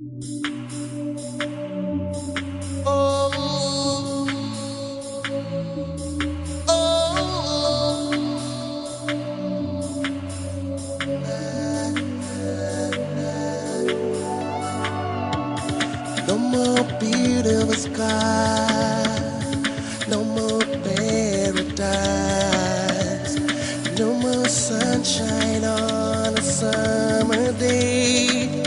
Oh, oh, no more beautiful sky, no more paradise, no more sunshine on a summer day.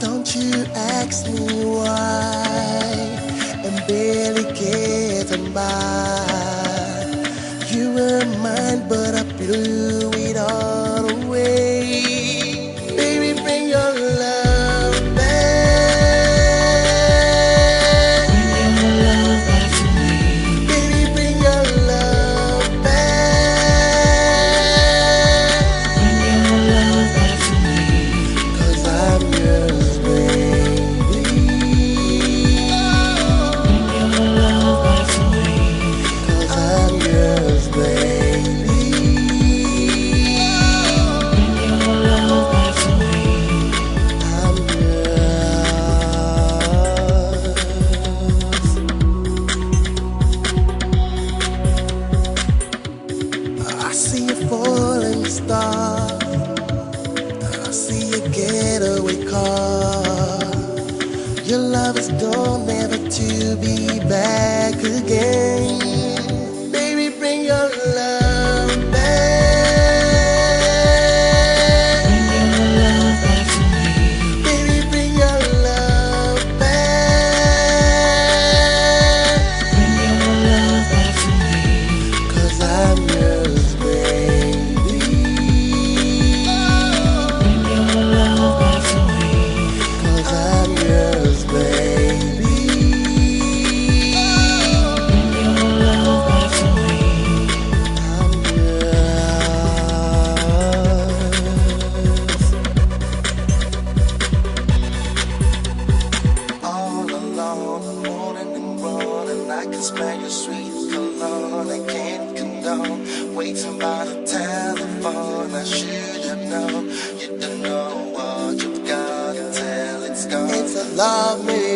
Don't you ask me why I'm barely getting by. You were mine, but I blew it all away. Baby, bring your love back. Bring your love back to me. Baby, bring your love back. Bring your love back to me. 'Cause I'm yours, baby. Bring your love back to me. 'Cause I'm yours, baby. Bring your love back to me. I'm yours. I see a falling star. I see a getaway car. Your love is gone, never to be back again. Baby, bring your love back. Bring your love back to me. Baby, bring your love back. Bring your love back to me. 'Cause I'm yours, baby. Bring your love back to me. 'Cause I'm yours, baby. Bring your love back to me. I'm yours. All alone, morning and morning, I can smell your sweet cologne. I can't condone waiting by the telephone. I should have known you don't know what you've got till it's gone. It's a love me.